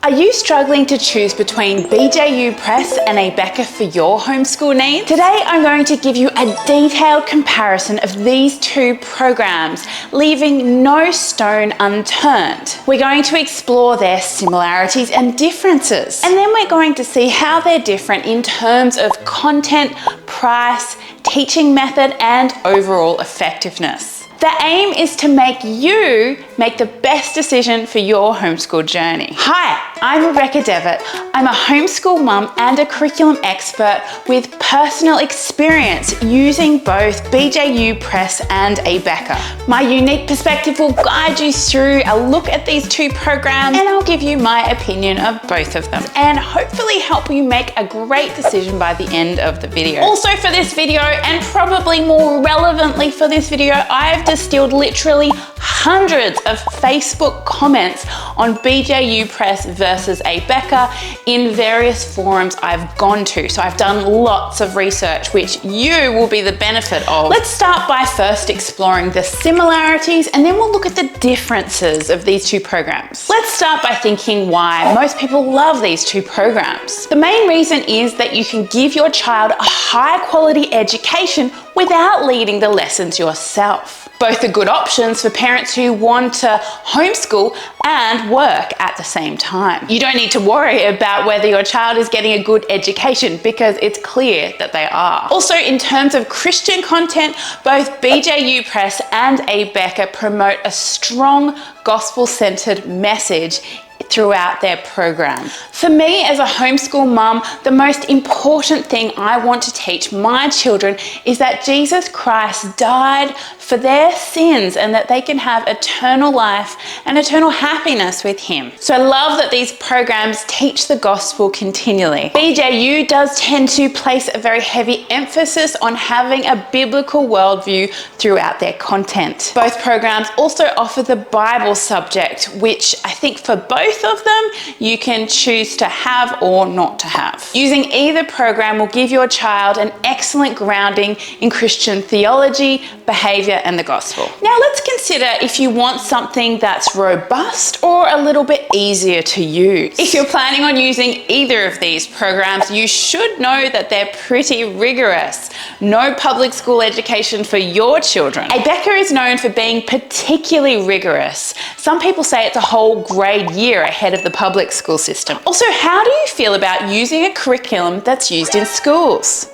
Are you struggling to choose between BJU Press and Abeka for your homeschool needs? Today I'm going to give you a detailed comparison of these two programs, leaving no stone unturned. We're going to explore their similarities and differences, and then we're going to see how they're different in terms of content, price, teaching method, and overall effectiveness. The aim is to make you make the best decision for your homeschool journey. Hi, I'm Rebecca Devitt. I'm a homeschool mum and a curriculum expert with personal experience using both BJU Press and Abeka. My unique perspective will guide you through a look at these two programs, and I'll give you my opinion of both of them and hopefully help you make a great decision by the end of the video. Also for this video, and probably more relevantly for this video, I've distilled literally hundreds of Facebook comments on BJU Press versus Abeka in various forums I've gone to. So I've done lots of research, which you will be the benefit of. Let's start by first exploring the similarities, and then we'll look at the differences of these two programs. Let's start by thinking why most people love these two programs. The main reason is that you can give your child a high quality education without leading the lessons yourself. Both are good options for parents who want to homeschool and work at the same time. You don't need to worry about whether your child is getting a good education because it's clear that they are. Also, in terms of Christian content, both BJU Press and Abeka promote a strong gospel-centered message throughout their program. For me as a homeschool mum, the most important thing I want to teach my children is that Jesus Christ died for their sins and that they can have eternal life and eternal happiness with him. So I love that these programs teach the gospel continually. BJU does tend to place a very heavy emphasis on having a biblical worldview throughout their content. Both programs also offer the Bible subject, which I think for both of them you can choose to have or not to have. Using either program will give your child an excellent grounding in Christian theology, behavior, and the gospel. Now let's consider if you want something that's robust or a little bit easier to use. If you're planning on using either of these programs, you should know that they're pretty rigorous. No public school education for your children. Abeka is known for being particularly rigorous. Some people say it's a whole grade year ahead of the public school system. Also, how do you feel about using a curriculum that's used in schools?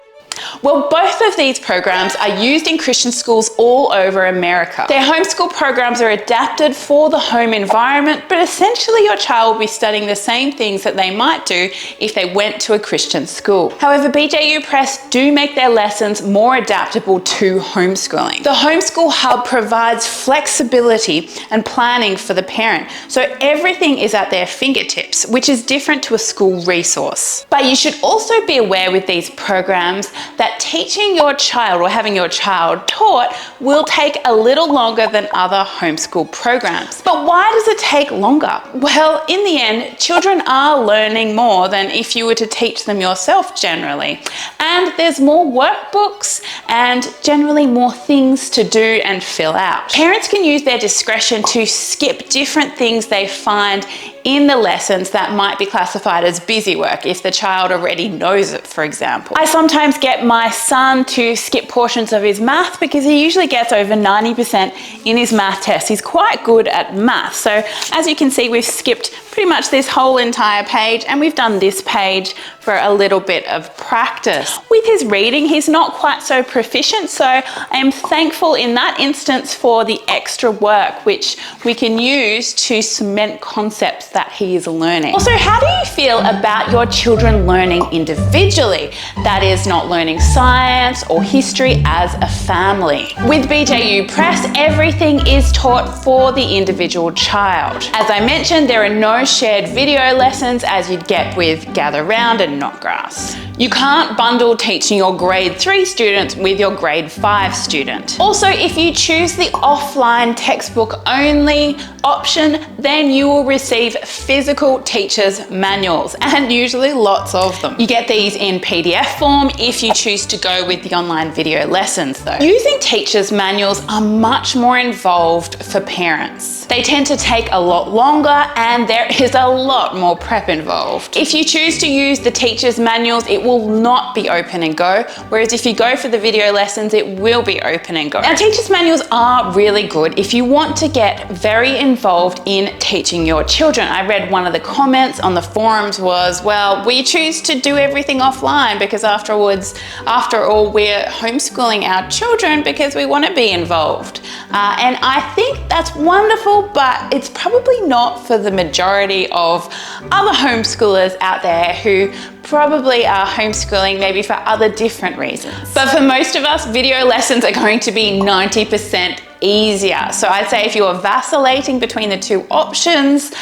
Well, both of these programs are used in Christian schools all over America. Their homeschool programs are adapted for the home environment, but essentially your child will be studying the same things that they might do if they went to a Christian school. However, BJU Press do make their lessons more adaptable to homeschooling. The Homeschool Hub provides flexibility and planning for the parent, so everything is at their fingertips, which is different to a school resource. But you should also be aware with these programs that teaching your child or having your child taught will take a little longer than other homeschool programs. But why does it take longer? Well, in the end, children are learning more than if you were to teach them yourself generally. And there's more workbooks and generally more things to do and fill out. Parents can use their discretion to skip different things they find in the lessons that might be classified as busy work if the child already knows it, for example. I sometimes get my son to skip portions of his math because he usually gets over 90% in his math test. He's quite good at math. So as you can see, we've skipped pretty much this whole entire page, and we've done this page for a little bit of practice. With his reading, he's not quite so proficient, so I am thankful in that instance for the extra work which we can use to cement concepts that he is learning. Also, how do you feel about your children learning individually? That is, not learning science or history as a family. With BJU Press, everything is taught for the individual child. As I mentioned, there are no shared video lessons as you'd get with Gather Round and Knot Grass. You can't bundle teaching your grade 3 students with your grade 5 student. Also, if you choose the offline textbook only option, then you will receive physical teacher's manuals, and usually lots of them. You get these in PDF form if you choose to go with the online video lessons though. Using teacher's manuals are much more involved for parents. They tend to take a lot longer and there is a lot more prep involved. If you choose to use the teacher's manuals, it will not be open and go, whereas if you go for the video lessons, it will be open and go. Now, teacher's manuals are really good if you want to get very involved in teaching your children. I read one of the comments on the forums was, well, we choose to do everything offline because after all, we're homeschooling our children because we want to be involved. And I think that's wonderful, but it's probably not for the majority of other homeschoolers out there who probably are homeschooling maybe for other different reasons. But for most of us, video lessons are going to be 90% easier. So I'd say if you're vacillating between the two options,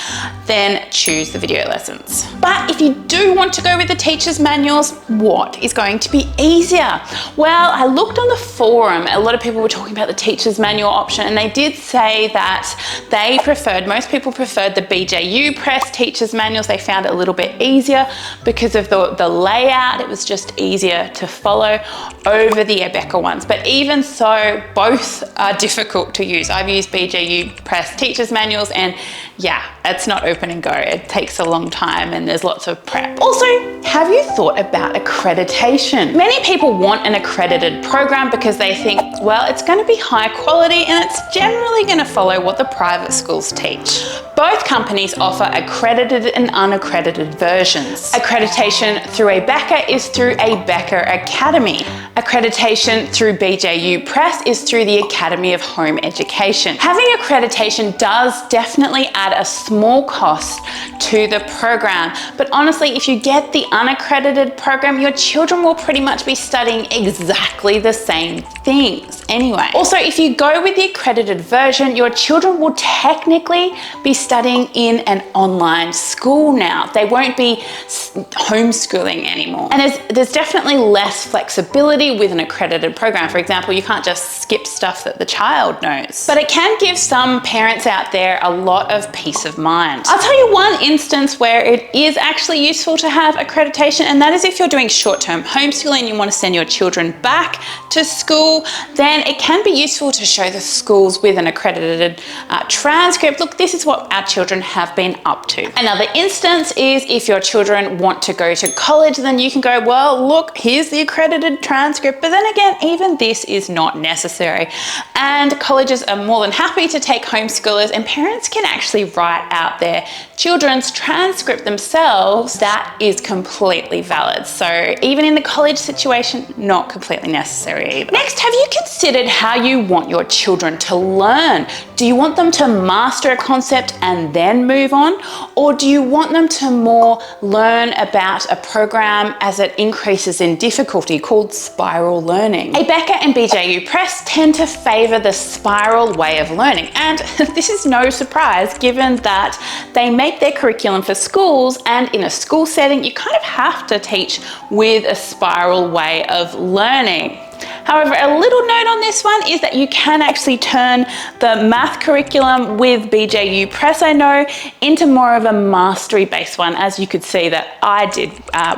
then choose the video lessons. But if you do want to go with the teacher's manuals, what is going to be easier? Well, I looked on the forum, a lot of people were talking about the teacher's manual option, and they did say that most people preferred the BJU Press teacher's manuals. They found it a little bit easier because of the layout. It was just easier to follow over the Abeka ones. But even so, both are difficult to use. I've used BJU Press teacher's manuals and yeah, it's not open and go. It takes a long time and there's lots of prep. Also, have you thought about accreditation? Many people want an accredited program because they think, well, it's going to be high quality and it's generally going to follow what the private schools teach. Both companies offer accredited and unaccredited versions. Accreditation through Abeka is through Abeka Academy. Accreditation through BJU Press is through the Academy of Home Education. Having accreditation does definitely add a small cost to the program, but honestly, if you get the unaccredited program, your children will pretty much be studying exactly the same things anyway. Also, if you go with the accredited version, your children will technically be studying in an online school now. They won't be homeschooling anymore. And there's definitely less flexibility with an accredited program. For example, you can't just skip stuff that the child knows. But it can give some parents out there a lot of peace of mind. I'll tell you one instance where it is actually useful to have accreditation, and that is if you're doing short-term homeschooling and you want to send your children back to school, then it can be useful to show the schools with an accredited transcript. Look, this is what our children have been up to. Another instance is if your children want to go to college, then you can go, well, look, here's the accredited transcript. But then again, even this is not necessary. And colleges are more than happy to take homeschoolers, and parents can actually write out their children's transcript themselves. That is completely valid. So even in the college situation, not completely necessary either. Next, have you considered how you want your children to learn? Do you want them to master a concept and then move on? Or do you want them to more learn about a program as it increases in difficulty called spiral learning? Abeka and BJU Press tend to favor the spiral way of learning. And this is no surprise given that they make their curriculum for schools, and in a school setting, you kind of have to teach with a spiral way of learning. However, a little note on this one is that you can actually turn the math curriculum with BJU Press, I know, into more of a mastery-based one, as you could see that I did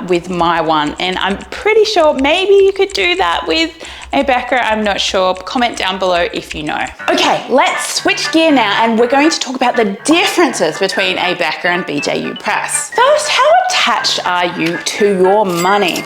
with my one. And I'm pretty sure maybe you could do that with Abeka, I'm not sure. Comment down below if you know. Okay, let's switch gear now and we're going to talk about the differences between Abeka and BJU Press. First, how attached are you to your money?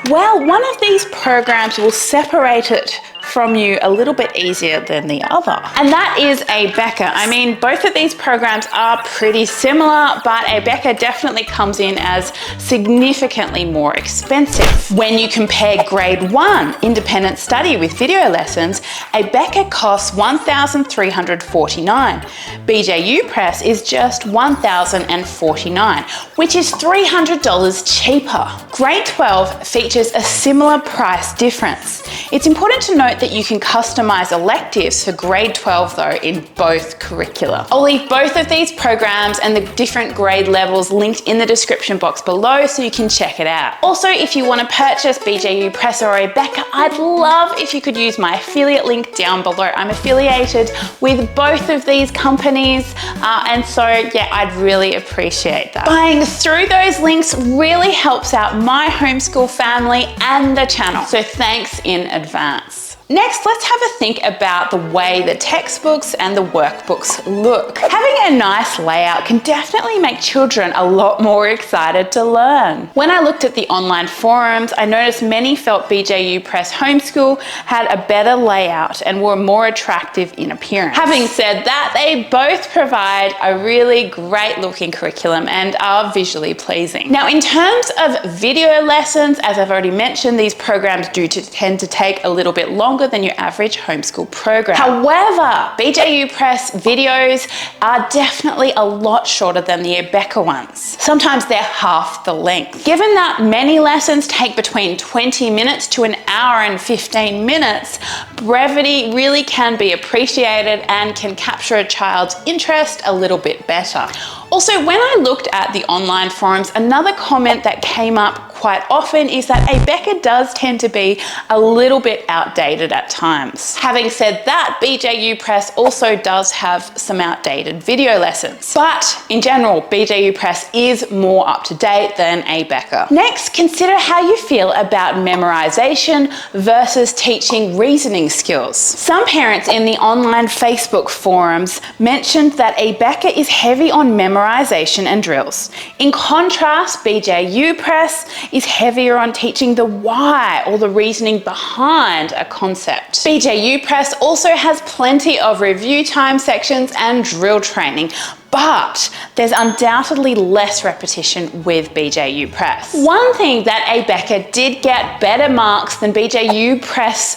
Well, one of these programs will separate it from you a little bit easier than the other, and that is Abeka. I mean, both of these programs are pretty similar, but Abeka definitely comes in as significantly more expensive. When you compare grade 1 independent study with video lessons, Abeka costs $1,349. BJU Press is just $1,049, which is $300 cheaper. Grade 12 features a similar price difference. It's important to note that you can customize electives for grade 12 though in both curricula. I'll leave both of these programs and the different grade levels linked in the description box below so you can check it out. Also, if you want to purchase BJU Press or Abeka, I'd love if you could use my affiliate link down below. I'm affiliated with both of these companies, and so yeah, I'd really appreciate that. Buying through those links really helps out my homeschool family and the channel, so thanks in advance. Next, let's have a think about the way the textbooks and the workbooks look. Having a nice layout can definitely make children a lot more excited to learn. When I looked at the online forums, I noticed many felt BJU Press Homeschool had a better layout and were more attractive in appearance. Having said that, they both provide a really great looking curriculum and are visually pleasing. Now, in terms of video lessons, as I've already mentioned, these programs do tend to take a little bit longer than your average homeschool program. However, BJU Press videos are definitely a lot shorter than the Abeka ones. Sometimes they're half the length. Given that many lessons take between 20 minutes to an hour and 15 minutes, brevity really can be appreciated and can capture a child's interest a little bit better. Also, when I looked at the online forums, another comment that came up quite often is that Abeka does tend to be a little bit outdated at times. Having said that, BJU Press also does have some outdated video lessons. But in general, BJU Press is more up to date than Abeka. Next, consider how you feel about memorization versus teaching reasoning skills. Some parents in the online Facebook forums mentioned that Abeka is heavy on memorization and drills. In contrast, BJU Press is heavier on teaching the why or the reasoning behind a concept. BJU Press also has plenty of review time sections and drill training, but there's undoubtedly less repetition with BJU Press. One thing that Abeka did get better marks than BJU Press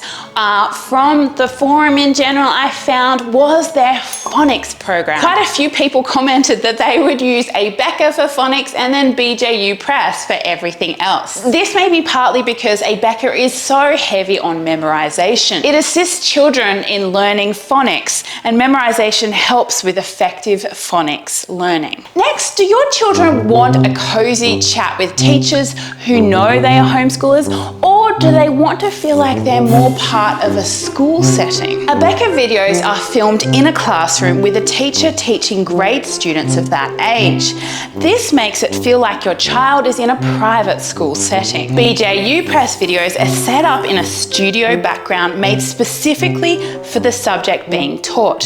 from the forum in general, I found, was their phonics program. Quite a few people commented that they would use Abeka for phonics and then BJU Press for everything else. This may be partly because Abeka is so heavy on memorization. It assists children in learning phonics, and memorization helps with effective phonics learning. Next, do your children want a cozy chat with teachers who know they are homeschoolers, or do they want to feel like they're more part of a school setting? Abeka videos are filmed in a classroom with a teacher teaching grade students of that age. This makes it feel like your child is in a private school setting. BJU Press videos are set up in a studio background made specifically for the subject being taught.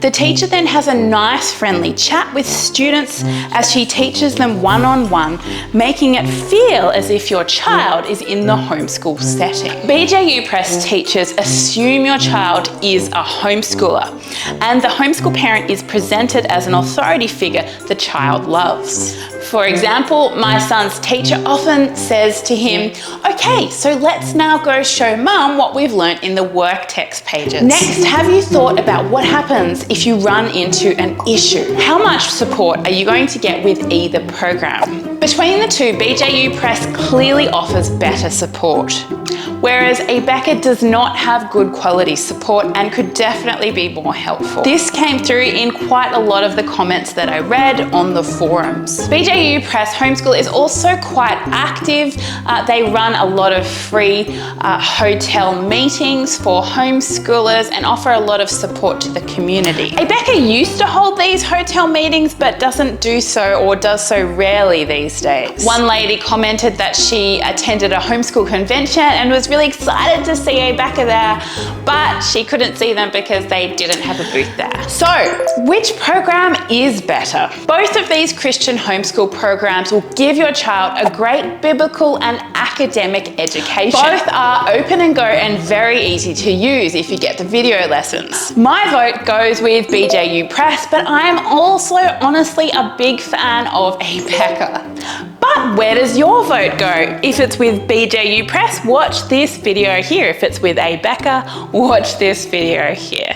The teacher then has a nice friendly chat with students as she teaches them one-on-one, making it feel as if your child is in the homeschool setting. BJU Press teachers assume your child is a homeschooler, and the homeschool parent is presented as an authority figure the child loves. For example, my son's teacher often says to him, "Okay, so let's now go show mum what we've learnt in the work text pages." Next, have you thought about what happens if you run into an issue? How much support are you going to get with either program? Between the two, BJU Press clearly offers better support, whereas Abeka does not have good quality support and could definitely be more helpful. This came through in quite a lot of the comments that I read on the forums. BJU Press Homeschool is also quite active. They run a lot of free hotel meetings for homeschoolers and offer a lot of support to the community. Abeka used to hold these hotel meetings but doesn't do so, or does so rarely these days. One lady commented that she attended a homeschool convention and was really excited to see Abeka there, but she couldn't see them because they didn't have a booth there. So, which program is better? Both of these Christian homeschool programs will give your child a great biblical and academic education. Both are open and go and very easy to use if you get the video lessons. My vote goes with BJU Press, but I am also honestly a big fan of Abeka. But where does your vote go? If it's with BJU Press, watch this video here. If it's with Abeka, watch this video here.